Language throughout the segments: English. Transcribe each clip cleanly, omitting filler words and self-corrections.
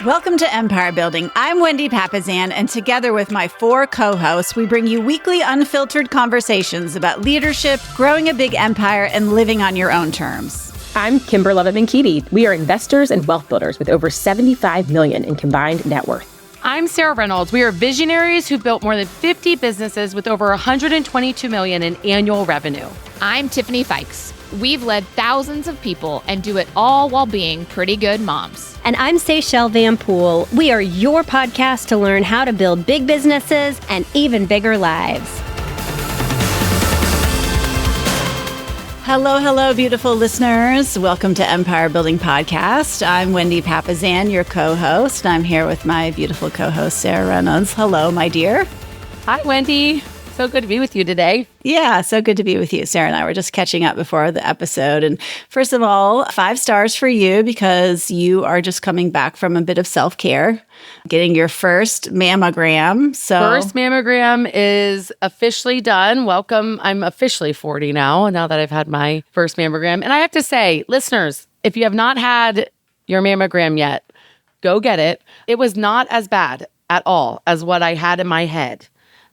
Welcome to Empire Building. I'm Wendy Papazan, and together with my 4 co-hosts, we bring you weekly unfiltered conversations about leadership, growing a big empire, and living on your own terms. I'm Kimber Leviman-Keaty. We are investors and wealth builders with over $75 million in combined net worth. I'm Sarah Reynolds. We are visionaries who built more than 50 businesses with over $122 million in annual revenue. I'm Tiffany Fikes. We've led thousands of people and do it all while being pretty good moms. And I'm Seychelle Van Poole. We are your podcast to learn how to build big businesses and even bigger lives. Hello, beautiful listeners. Welcome to Empire Building Podcast. I'm Wendy Papazan, your co-host. I'm here with my beautiful co-host, Sarah Reynolds. Hello, my dear. Hi, Wendy. So good to be with you today. Yeah, so good to be with you. Sarah and I were just catching up before the episode. And first of all, 5 stars for you because you are just coming back from a bit of self-care, getting your first mammogram. First mammogram is officially done. Welcome. I'm officially 40 now that I've had my first mammogram. And I have to say, listeners, if you have not had your mammogram yet, go get it. It was not as bad at all as what I had in my head.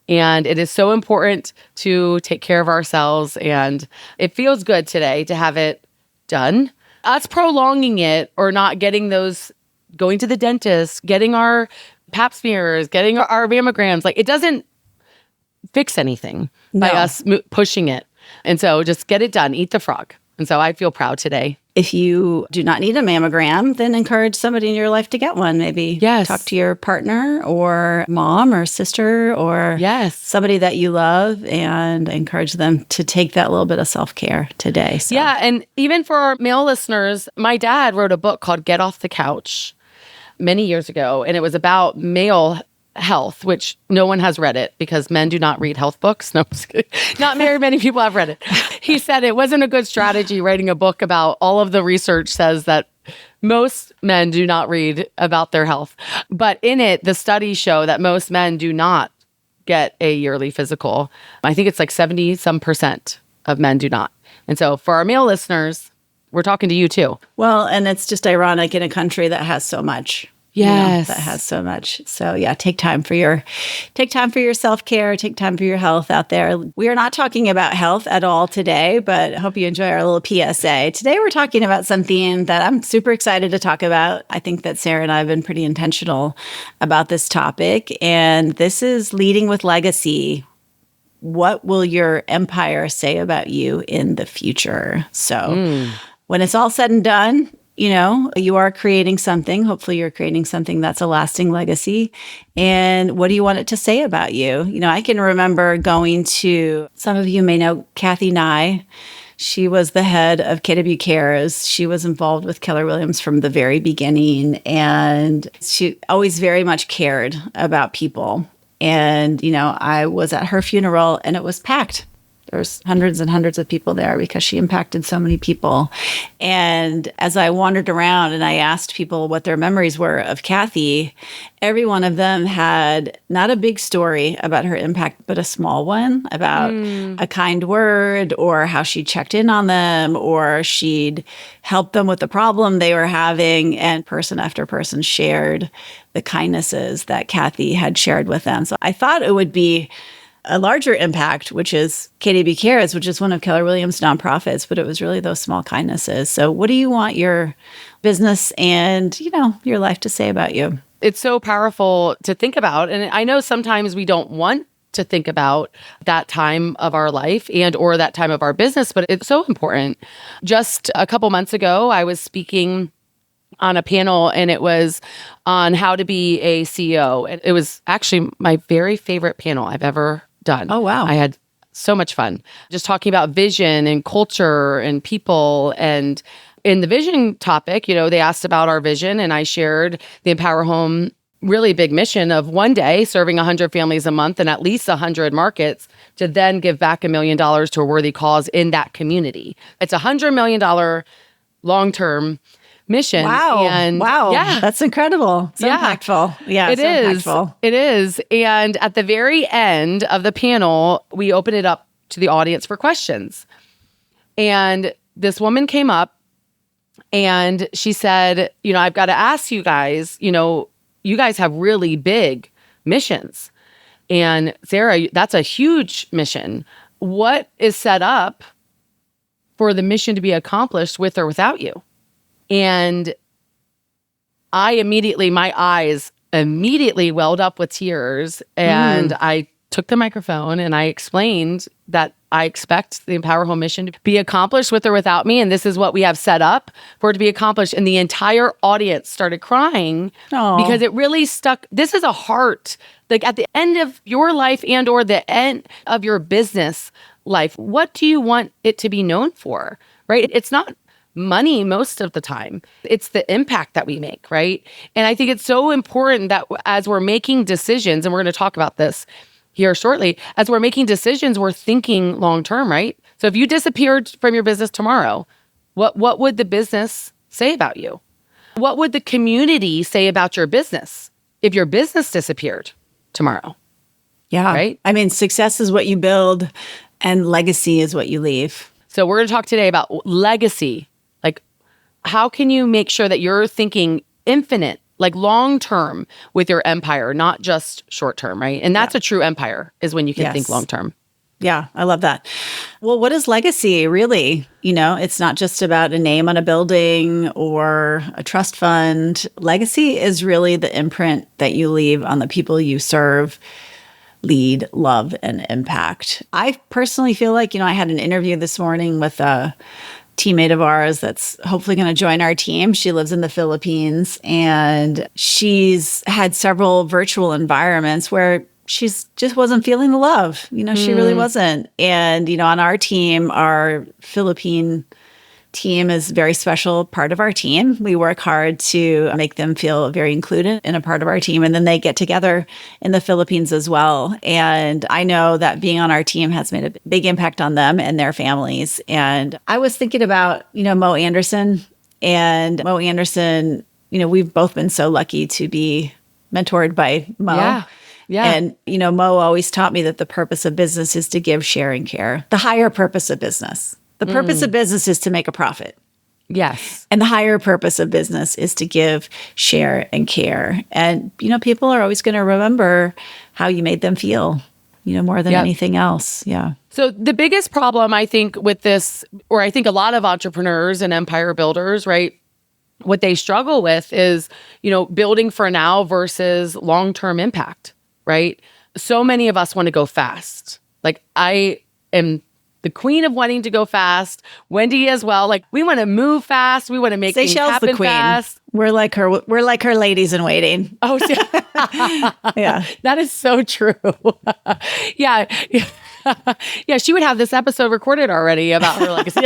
And it is so important to take care of ourselves. And it feels good today to have it done. Us prolonging it or not getting those, going to the dentist, getting our pap smears, getting our mammograms, like it doesn't fix anything by us pushing it. And so just get it done. Eat the frog. And so I feel proud today. If you do not need a mammogram, then encourage somebody in your life to get one. Maybe talk to your partner or mom or sister or somebody that you love and encourage them to take that little bit of self-care today. So. Yeah. And even for our male listeners, my dad wrote a book called Get Off the Couch many years ago. And it was about male health, which no one has read it because men do not read health books. No, not very many people have read it. He said it wasn't a good strategy writing a book about all of the research says that most men do not read about their health. But in it, the studies show that most men do not get a yearly physical. I think it's like 70% of men do not. And so for our male listeners, we're talking to you too. Well, and it's just ironic in a country that has so much. Yes. That has so much. So yeah, take time for your self-care, take time for your health out there. We are not talking about health at all today, but I hope you enjoy our little PSA. Today we're talking about something that I'm super excited to talk about. I think that Sarah and I have been pretty intentional about this topic, and this is leading with legacy. What will your empire say about you in the future? So when it's all said and done, you are creating something. Hopefully you're creating something that's a lasting legacy. And what do you want it to say about you? I can remember going to, some of you may know Kathy Nye. She was the head of KW Cares. She was involved with Keller Williams from the very beginning. And she always very much cared about people. And, I was at her funeral and it was packed. There's hundreds and hundreds of people there because she impacted so many people. And as I wandered around and I asked people what their memories were of Kathy, every one of them had not a big story about her impact, but a small one about a kind word or how she checked in on them or she'd help them with the problem they were having. And person after person shared the kindnesses that Kathy had shared with them. So I thought it would be a larger impact, which is KW Cares, which is one of Keller Williams' nonprofits, but it was really those small kindnesses. So what do you want your business and, your life to say about you? It's so powerful to think about. And I know sometimes we don't want to think about that time of our life and or that time of our business, but it's so important. Just a couple months ago, I was speaking on a panel and it was on how to be a CEO. And it was actually my very favorite panel I've ever done. Oh, wow. I had so much fun just talking about vision and culture and people. And in the vision topic, they asked about our vision and I shared the Empower Home really big mission of one day serving 100 families a month and at least 100 markets to then give back $1 million to a worthy cause in that community. It's $100 million long-term mission. Wow. And yeah, that's incredible. It's impactful. Yeah, it is. Impactful. It is. And at the very end of the panel, we opened it up to the audience for questions. And this woman came up And she said, I've got to ask you guys, you guys have really big missions. And Sarah, that's a huge mission. What is set up for the mission to be accomplished with or without you? And my eyes immediately welled up with tears. And I took the microphone and I explained that I expect the Empower Home mission to be accomplished with or without me. And this is what we have set up for it to be accomplished. And the entire audience started crying because it really stuck. This is a heart, like at the end of your life and or the end of your business life. What do you want it to be known for, right? It's not money most of the time. It's the impact that we make, right? And I think it's so important that as we're making decisions, and we're going to talk about this here shortly, as we're making decisions, we're thinking long-term, right? So if you disappeared from your business tomorrow, what would the business say about you? What would the community say about your business if your business disappeared tomorrow? Yeah. Right? I mean, success is what you build and legacy is what you leave. So we're going to talk today about legacy. Like, how can you make sure that you're thinking infinite, like long-term with your empire, not just short-term, right? And that's a true empire, is when you can think long-term. Yeah, I love that. Well, what is legacy really? It's not just about a name on a building or a trust fund. Legacy is really the imprint that you leave on the people you serve, lead, love, and impact. I personally feel like, I had an interview this morning with a teammate of ours that's hopefully going to join our team. She lives in the Philippines, and she's had several virtual environments where she's just wasn't feeling the love. She really wasn't. And, on our team, our Philippine team is a very special part of our team. We work hard to make them feel very included in a part of our team. And then they get together in the Philippines as well. And I know that being on our team has made a big impact on them and their families. And I was thinking about, Mo Anderson. And Mo Anderson, we've both been so lucky to be mentored by Mo. Yeah. And, Mo always taught me that the purpose of business is to give, share, and care. The higher purpose of business. The purpose of business is to make a profit. Yes. And the higher purpose of business is to give, share, and care. And, people are always going to remember how you made them feel, more than anything else. Yeah. So the biggest problem, I think, with this, or I think a lot of entrepreneurs and empire builders, right, what they struggle with is, building for now versus long-term impact, right? So many of us want to go fast. Like, I am the queen of wanting to go fast. Wendy as well. Like, we want to move fast. We want to make things happen the queen. Fast. We're like her. We're like her ladies in waiting. Oh, yeah. That is so true. Yeah. Yeah, she would have this episode recorded already about her legacy.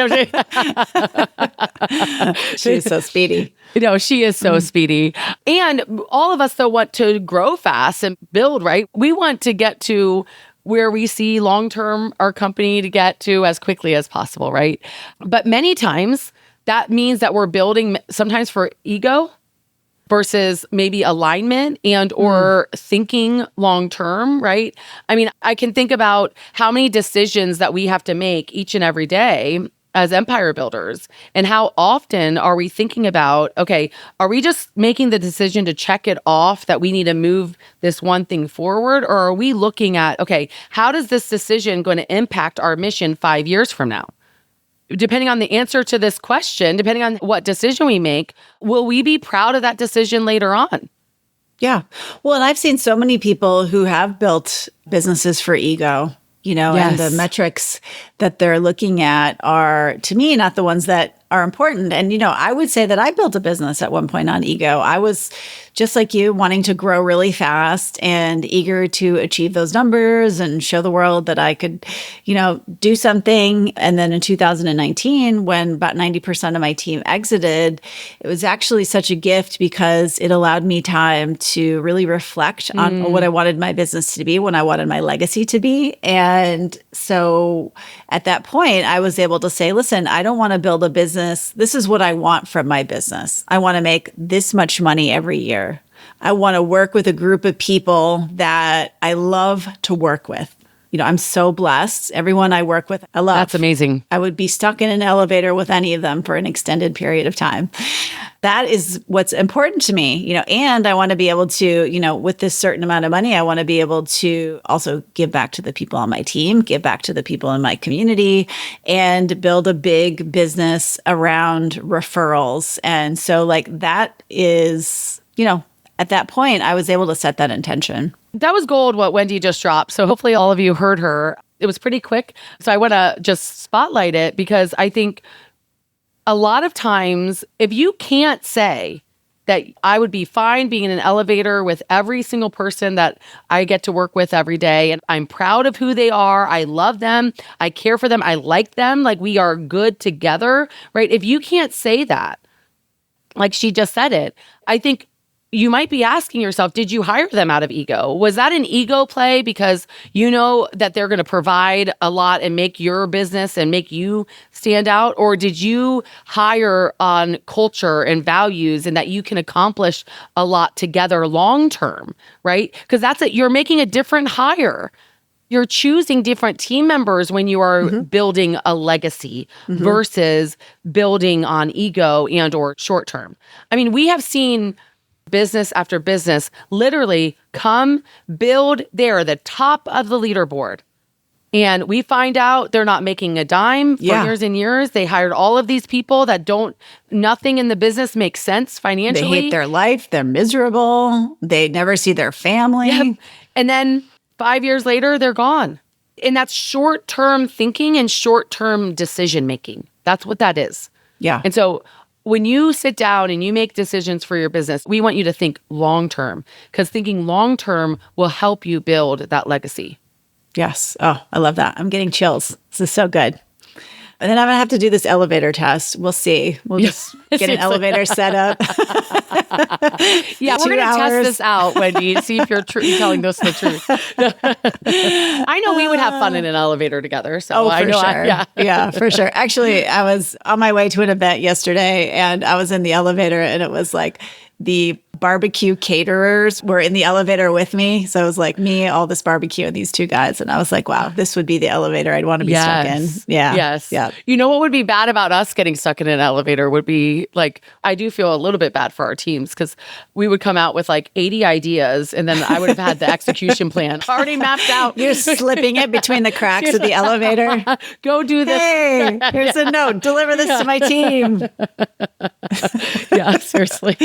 She's so speedy. She is so speedy. And all of us, though, want to grow fast and build, right? We want to get to where we see long-term our company to get to as quickly as possible, right? But many times that means that we're building sometimes for ego versus maybe alignment and or thinking long-term, right? I mean, I can think about how many decisions that we have to make each and every day as empire builders, and how often are we thinking about, okay, are we just making the decision to check it off that we need to move this one thing forward? Or are we looking at, okay, how does this decision going to impact our mission 5 years from now? Depending on the answer to this question, depending on what decision we make, will we be proud of that decision later on? Yeah. Well, and I've seen so many people who have built businesses for ego, and the metrics that they're looking at are, to me, not the ones that are important. And, I would say that I built a business at one point on ego. I was just like you, wanting to grow really fast and eager to achieve those numbers and show the world that I could, do something. And then in 2019, when about 90% of my team exited, it was actually such a gift because it allowed me time to really reflect on what I wanted my business to be, when I wanted my legacy to be. And so at that point, I was able to say, listen, I don't want to build a business. This is what I want from my business. I want to make this much money every year. I want to work with a group of people that I love to work with. I'm so blessed. Everyone I work with, I love. That's amazing. I would be stuck in an elevator with any of them for an extended period of time. That is what's important to me, and I want to be able to, with this certain amount of money, I want to be able to also give back to the people on my team, give back to the people in my community, and build a big business around referrals. And so that is, at that point, I was able to set that intention. That was gold, what Wendy just dropped. So hopefully all of you heard her. It was pretty quick. So I want to just spotlight it because I think a lot of times, if you can't say that I would be fine being in an elevator with every single person that I get to work with every day, and I'm proud of who they are, I love them, I care for them, I like them, like we are good together, right? If you can't say that, like she just said it, I think you might be asking yourself, did you hire them out of ego? Was that an ego play because you know that they're going to provide a lot and make your business and make you stand out? Or did you hire on culture and values and that you can accomplish a lot together long term, right? Because that's it. You're making a different hire. You're choosing different team members when you are building a legacy versus building on ego and or short term. I mean, we have seen business after business literally come build. They're the top of the leaderboard. And we find out they're not making a dime for years and years. They hired all of these people that nothing in the business makes sense financially. They hate their life. They're miserable. They never see their family. Yep. And then 5 years later, they're gone. And that's short-term thinking and short-term decision-making. That's what that is. Yeah. And so when you sit down and you make decisions for your business, we want you to think long-term because thinking long-term will help you build that legacy. Yes. Oh, I love that. I'm getting chills. This is so good. And then I'm going to have to do this elevator test. We'll see. We'll just get an elevator set up. Yeah, we're going to test this out, Wendy, see if you're telling us the truth. I know we would have fun in an elevator together. So I know sure. Yeah, for sure. Actually, I was on my way to an event yesterday and I was in the elevator and it was like the barbecue caterers were in the elevator with me. So it was like me, all this barbecue, and these two guys. And I was like, wow, this would be the elevator I'd want to be stuck in. Yeah. Yes. Yeah. You know what would be bad about us getting stuck in an elevator would be like, I do feel a little bit bad for our teams because we would come out with like 80 ideas and then I would have had the execution plan already mapped out. You're slipping it between the cracks of the elevator. Go do this. Hey, here's a note. Deliver this to my team. Yeah, seriously.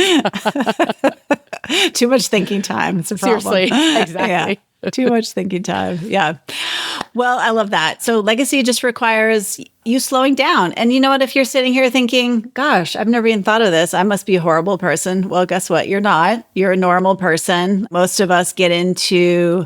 Too much thinking time. It's a problem. Seriously. Exactly. Yeah. Too much thinking time. Yeah. Well, I love that. So legacy just requires you slowing down. And you know what? If you're sitting here thinking, gosh, I've never even thought of this. I must be a horrible person. Well, guess what? You're not. You're a normal person. Most of us get into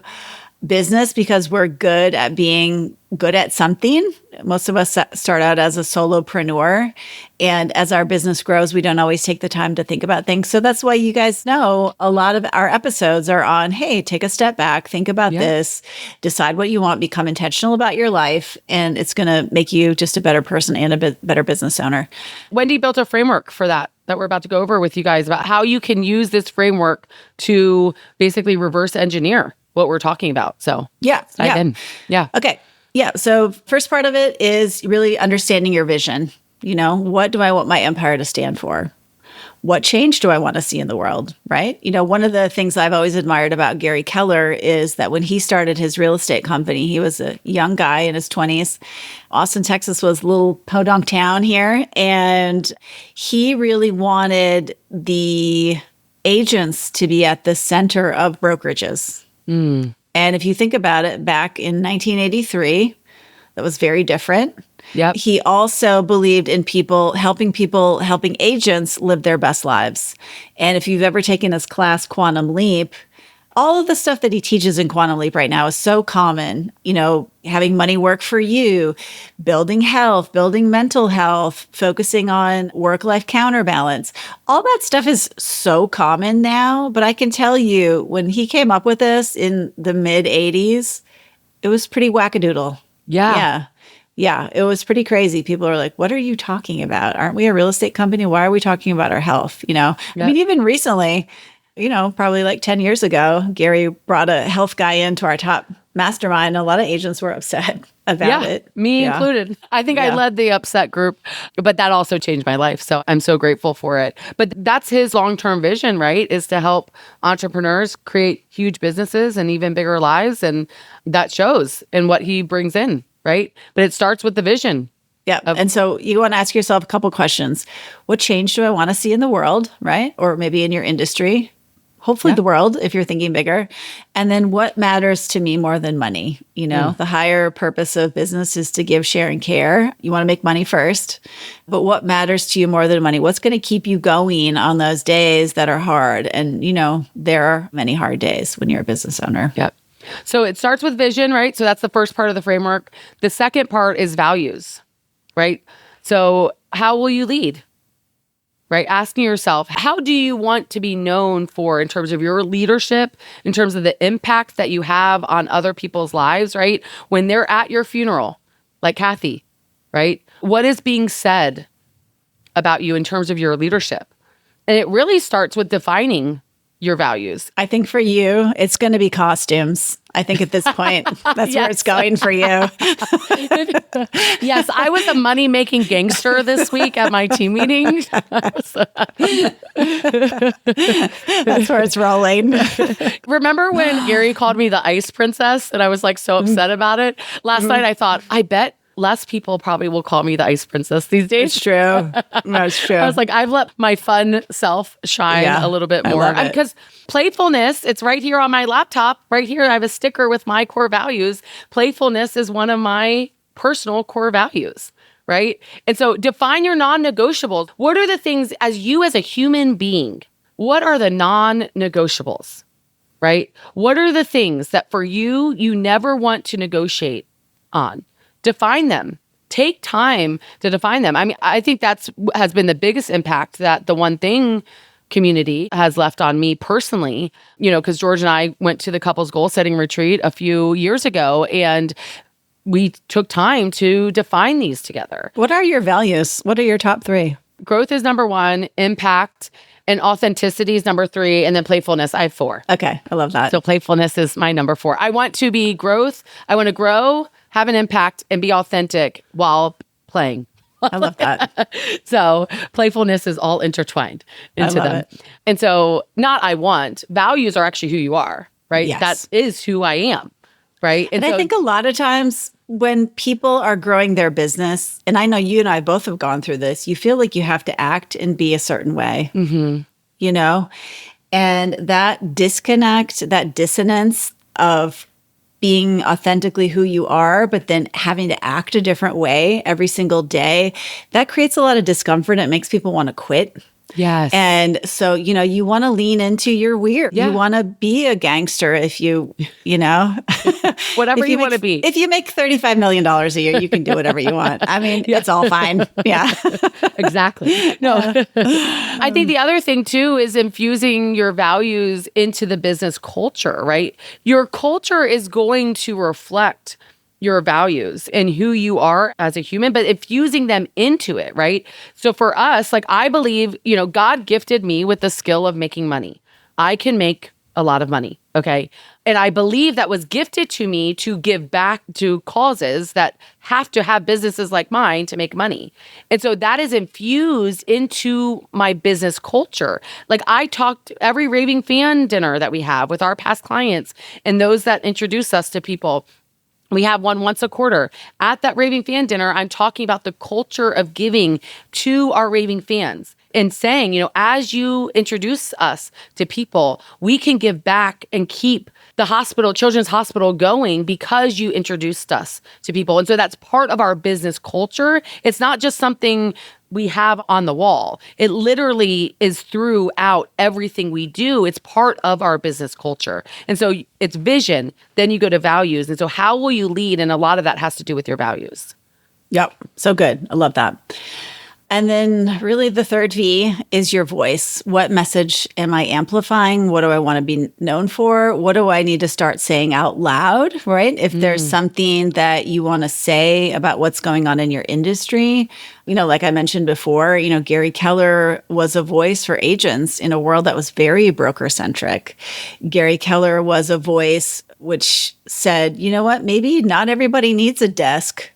business because we're good at being good at something. Most of us start out as a solopreneur. And as our business grows, we don't always take the time to think about things. So that's why you guys know a lot of our episodes are on, hey, take a step back, think about this, decide what you want, become intentional about your life. And it's going to make you just a better person and a better business owner. Wendy built a framework for that we're about to go over with you guys about how you can use this framework to basically reverse engineer what we're talking about. So dive in. Yeah. Okay. Yeah. So first part of it is really understanding your vision. What do I want my empire to stand for? What change do I want to see in the world? Right. One of the things I've always admired about Gary Keller is that when he started his real estate company, he was a young guy in his 20s. Austin, Texas was a little podunk town here. And he really wanted the agents to be at the center of brokerages. And if you think about it, back in 1983, that was very different. Yep. He also believed in helping agents live their best lives. And if you've ever taken his class, Quantum Leap, all of the stuff that he teaches in Quantum Leap right now is so common. Having money work for you, building health, building mental health, focusing on work-life counterbalance. All that stuff is so common now. But I can tell you, when he came up with this in the mid-'80s, it was pretty wackadoodle. Yeah. Yeah, it was pretty crazy. People are like, what are you talking about? Aren't we a real estate company? Why are we talking about our health? I mean, even recently, probably like 10 years ago, Gary brought a health guy into our top mastermind. A lot of agents were upset about it. Me included. I think I led the upset group, but that also changed my life. So I'm so grateful for it. But that's his long-term vision, right? Is to help entrepreneurs create huge businesses and even bigger lives. And that shows in what he brings in, right? But it starts with the vision. Yeah. And so you want to ask yourself a couple questions. What change do I want to see in the world, right? Or maybe in your industry? Hopefully the world, if you're thinking bigger. And then what matters to me more than money? The higher purpose of business is to give, share, and care. You want to make money first. But what matters to you more than money? What's going to keep you going on those days that are hard? And, there are many hard days when you're a business owner. Yep. So it starts with vision, right? So that's the first part of the framework. The second part is values, right? So how will you lead? Right? Asking yourself, how do you want to be known for in terms of your leadership, in terms of the impact that you have on other people's lives, right? When they're at your funeral, like Kathy, right? What is being said about you in terms of your leadership? And it really starts with defining your values. I think for you, it's going to be costumes. I think at this point, that's where it's going for you. Yes, I was a money-making gangster this week at my team meeting. That's where it's rolling. Remember when Gary called me the ice princess and I was like so upset about it? Last night I thought, I bet less people probably will call me the ice princess these days. It's true. That's true. I was like, I've let my fun self shine a little bit more. Because playfulness, it's right here on my laptop. Right here, I have a sticker with my core values. Playfulness is one of my personal core values, right? And so define your non-negotiables. What are the things as a human being, what are the non-negotiables, right? What are the things that for you never want to negotiate on? Define them. Take time to define them. I mean, I think has been the biggest impact that the One Thing community has left on me personally, because George and I went to the couples goal setting retreat a few years ago and we took time to define these together. What are your values? What are your top 3? Growth is number 1, impact and authenticity is number 3, and then playfulness, I have 4. Okay, I love that. So playfulness is my number 4. I want to be growth. I want to grow, have an impact, and be authentic while playing. I love that. So playfulness is all intertwined into them. It. And so values are actually who you are, right? Yes. That is who I am, right? And I think a lot of times when people are growing their business, and I know you and I both have gone through this, you feel like you have to act and be a certain way, and that disconnect, that dissonance of being authentically who you are, but then having to act a different way every single day, that creates a lot of discomfort. It makes people want to quit. Yes. And so, you want to lean into your weird. Yeah. You want to be a gangster if whatever you want to be. If you make $35 million a year, you can do whatever you want. I mean, it's all fine. Yeah. Exactly. No. I think the other thing too is infusing your values into the business culture, right? Your culture is going to reflect your values and who you are as a human, but infusing them into it, right? So for us, I believe, God gifted me with the skill of making money. I can make a lot of money, okay? And I believe that was gifted to me to give back to causes that have to have businesses like mine to make money. And so that is infused into my business culture. I talked every raving fan dinner that we have with our past clients and those that introduce us to people. We have one once a quarter. At that raving fan dinner, I'm talking about the culture of giving to our raving fans and saying, as you introduce us to people, we can give back and keep the children's hospital going because you introduced us to people. And so that's part of our business culture. It's not just something we have on the wall. It literally is throughout everything we do. It's part of our business culture. And so it's vision, then you go to values. And so how will you lead? And a lot of that has to do with your values. Yep. So good. I love that. And then really the third V is your voice. What message am I amplifying? What do I want to be known for? What do I need to start saying out loud, right? If there's something that you want to say about what's going on in your industry, like I mentioned before, Gary Keller was a voice for agents in a world that was very broker centric. Gary Keller was a voice which said, you know what, maybe not everybody needs a desk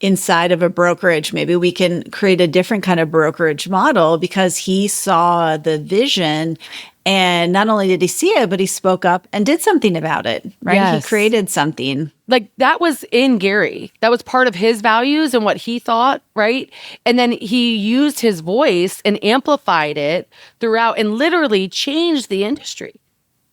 inside of a brokerage. Maybe we can create a different kind of brokerage model, because he saw the vision. And not only did he see it, but he spoke up and did something about it, right? Yes. He created something. Like that was in Gary. That was part of his values and what he thought, right? And then he used his voice and amplified it throughout and literally changed the industry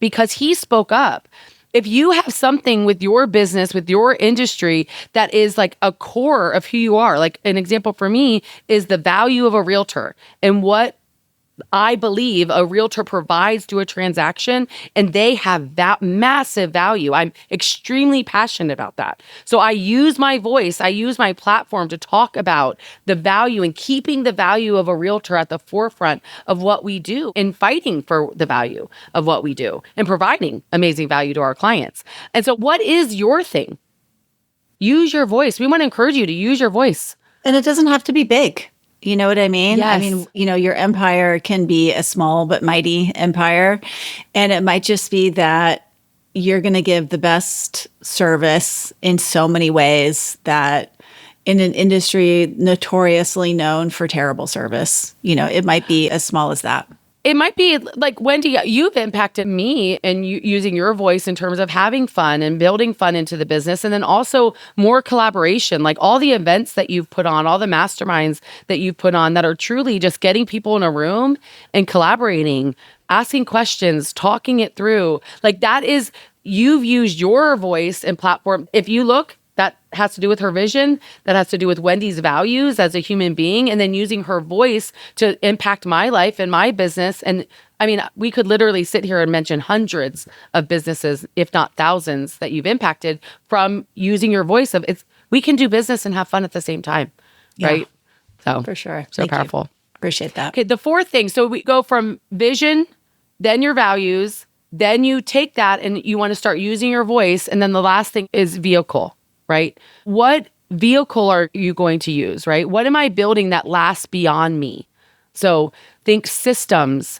because he spoke up. If you have something with your business, with your industry that is like a core of who you are, like an example for me is the value of a realtor and what I believe a realtor provides to a transaction, and they have that massive value. I'm extremely passionate about that. So I use my voice, I use my platform to talk about the value and keeping the value of a realtor at the forefront of what we do and fighting for the value of what we do and providing amazing value to our clients. And so what is your thing? Use your voice. We want to encourage you to use your voice. And it doesn't have to be big. You know what I mean? Yes. I mean, your empire can be a small but mighty empire. And it might just be that you're going to give the best service in so many ways that in an industry notoriously known for terrible service, it might be as small as that. It might be like, Wendy, you've impacted me in using your voice in terms of having fun and building fun into the business. And then also more collaboration, like all the events that you've put on, all the masterminds that you've put on that are truly just getting people in a room and collaborating, asking questions, talking it through. Like that is, you've used your voice and platform. If you look, that has to do with her vision. That has to do with Wendy's values as a human being, and then using her voice to impact my life and my business. And I mean, we could literally sit here and mention hundreds of businesses, if not thousands, that you've impacted from using your voice. We can do business and have fun at the same time, right? So For sure. So Thank you. powerful. Appreciate that. Okay, the fourth thing. So we go from vision, then your values, then you take that and you want to start using your voice, and then the last thing is vehicle. Right? What vehicle are you going to use, right? What am I building that lasts beyond me? So think systems,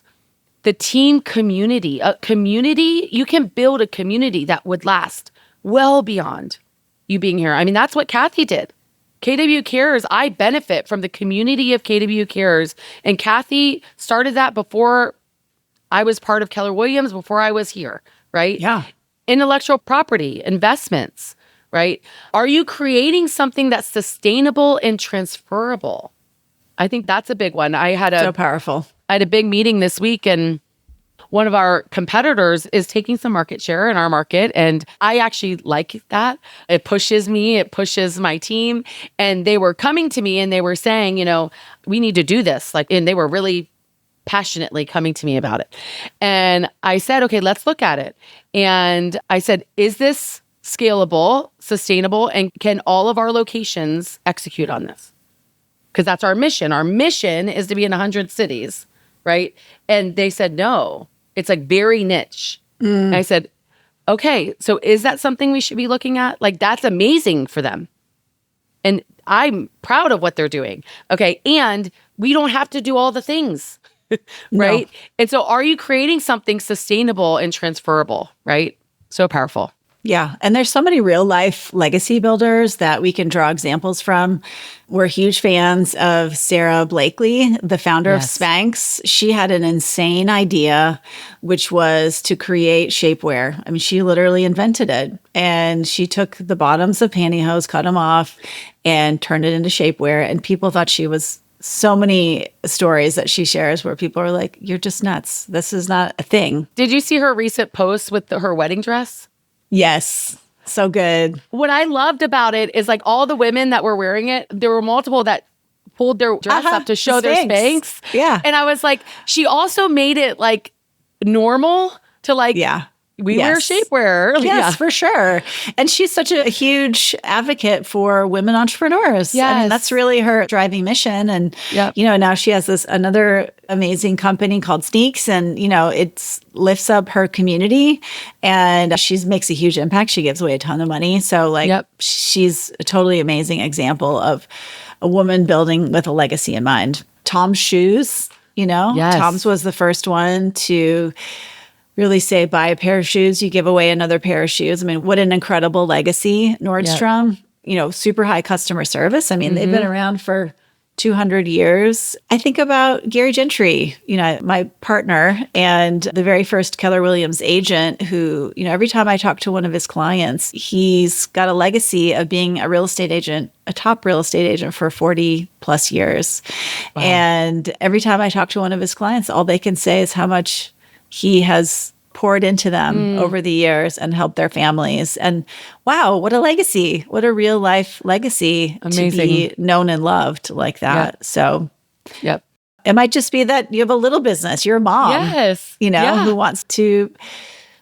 the team community. A community, you can build a community that would last well beyond you being here. I mean, that's what Kathy did. KW Cares, I benefit from the community of KW Cares. And Kathy started that before I was part of Keller Williams, before I was here, right? Yeah. Intellectual property, investments. Right? Are you creating something that's sustainable and transferable? I think that's a big one. So powerful. I had a big meeting this week, and one of our competitors is taking some market share in our market. And I actually like that. It pushes me, it pushes my team. And they were coming to me and they were saying, we need to do this. And they were really passionately coming to me about it. And I said, okay, let's look at it. And I said, is this scalable, sustainable, and can all of our locations execute on this? Because that's our mission. Our mission is to be in 100 cities, right? And they said, no, it's like very niche. And I said, okay, so is that something we should be looking at? Like, that's amazing for them. And I'm proud of what they're doing. Okay. And we don't have to do all the things, right? No. And so are you creating something sustainable and transferable, right? So powerful. Yeah. And there's so many real life legacy builders that we can draw examples from. We're huge fans of Sarah Blakely, the founder of Spanx. She had an insane idea, which was to create shapewear. I mean, she literally invented it. And she took the bottoms of pantyhose, cut them off, and turned it into shapewear. And people thought she was so many stories that she shares where people are like, you're just nuts. This is not a thing. Did you see her recent post with her wedding dress? Yes. So good. What I loved about it is like all the women that were wearing it, there were multiple that pulled their dress up to show their Spanx. Yeah. And I was like, she also made it like normal to like We wear shapewear. Yes, for sure. And she's such a huge advocate for women entrepreneurs. Yes. I mean, that's really her driving mission. And, now she has another amazing company called Sneaks, and, it lifts up her community, and she makes a huge impact. She gives away a ton of money. So she's a totally amazing example of a woman building with a legacy in mind. Tom's shoes, Tom's was the first one to really say, buy a pair of shoes, you give away another pair of shoes. I mean, what an incredible legacy. Nordstrom, super high customer service. I mean, they've been around for 200 years. I think about Gary Gentry, my partner and the very first Keller Williams agent who, every time I talk to one of his clients, he's got a legacy of being a real estate agent, a top real estate agent for 40 plus years. Wow. And every time I talk to one of his clients, all they can say is how much he has poured into them over the years and helped their families. And wow, what a legacy. What a real life legacy. Amazing. To be known and loved like that. Yep. So it might just be that you have a little business. You're a mom, who wants to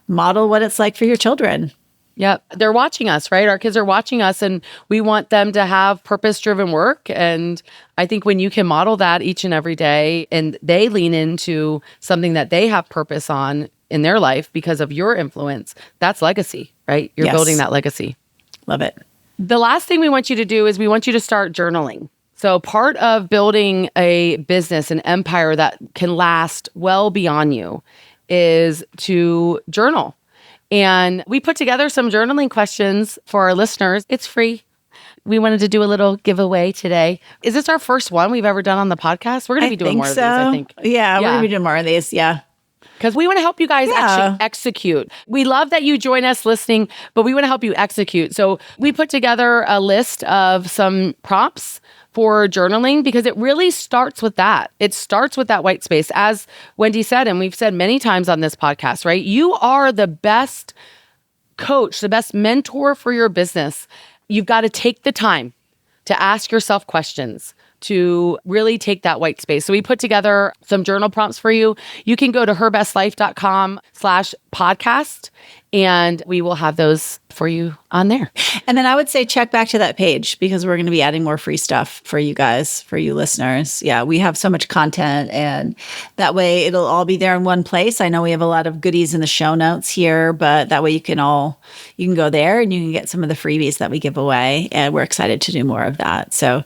model what it's like for your children. Yep. They're watching us, right? Our kids are watching us, and we want them to have purpose-driven work. And I think when you can model that each and every day, and they lean into something that they have purpose on in their life because of your influence, that's legacy, right? You're building that legacy. Love it. The last thing we want you to do is we want you to start journaling. So part of building a business, an empire that can last well beyond you, is to journal. And we put together some journaling questions for our listeners. It's free. We wanted to do a little giveaway today. Is this our first one we've ever done on the podcast? We're going to be doing more of these, I think. Yeah, we're going to be doing more of these. Yeah. Because we want to help you guys actually execute. We love that you join us listening, but we want to help you execute. So we put together a list of some prompts for journaling because it really starts with that. It starts with that white space. As Wendy said, and we've said many times on this podcast, right? You are the best coach, the best mentor for your business. You've got to take the time to ask yourself questions, to really take that white space. So we put together some journal prompts for you. You can go to herbestlife.com/podcast and we will have those for you on there. And then I would say check back to that page because we're going to be adding more free stuff for you guys, for you listeners. Yeah, we have so much content and that way it'll all be there in one place. I know we have a lot of goodies in the show notes here, but that way you can go there and you can get some of the freebies that we give away. And we're excited to do more of that. So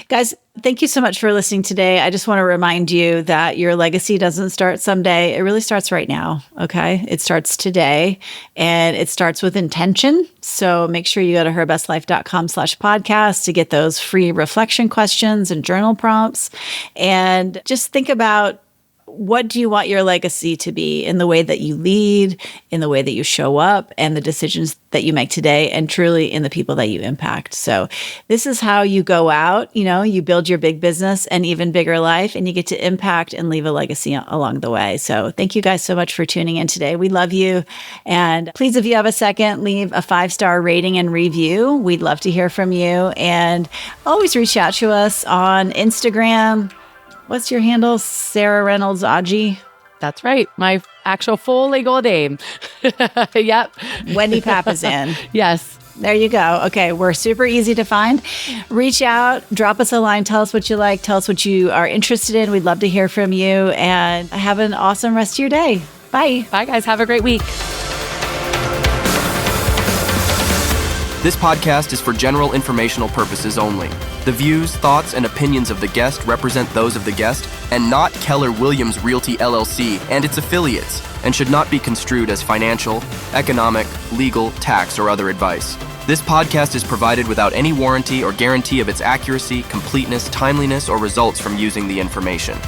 guys, thank you so much for listening today. I just want to remind you that your legacy doesn't start someday. It really starts right now. Okay. It starts today and it starts with intention. So make sure you go to herbestlife.com/podcast to get those free reflection questions and journal prompts. And just think about, what do you want your legacy to be in the way that you lead, in the way that you show up, and the decisions that you make today, and truly in the people that you impact? So this is how you go out, you build your big business and even bigger life, and you get to impact and leave a legacy along the way. So thank you guys so much for tuning in today. We love you. And please, if you have a second, leave a 5-star rating and review. We'd love to hear from you. And always reach out to us on Instagram. What's your handle? Sarah Reynolds Aji? That's right. My actual full legal name. Yep. Wendy Papazin. Yes. There you go. Okay. We're super easy to find. Reach out, drop us a line. Tell us what you like. Tell us what you are interested in. We'd love to hear from you and have an awesome rest of your day. Bye. Bye, guys. Have a great week. This podcast is for general informational purposes only. The views, thoughts, and opinions of the guest represent those of the guest and not Keller Williams Realty LLC and its affiliates, and should not be construed as financial, economic, legal, tax, or other advice. This podcast is provided without any warranty or guarantee of its accuracy, completeness, timeliness, or results from using the information.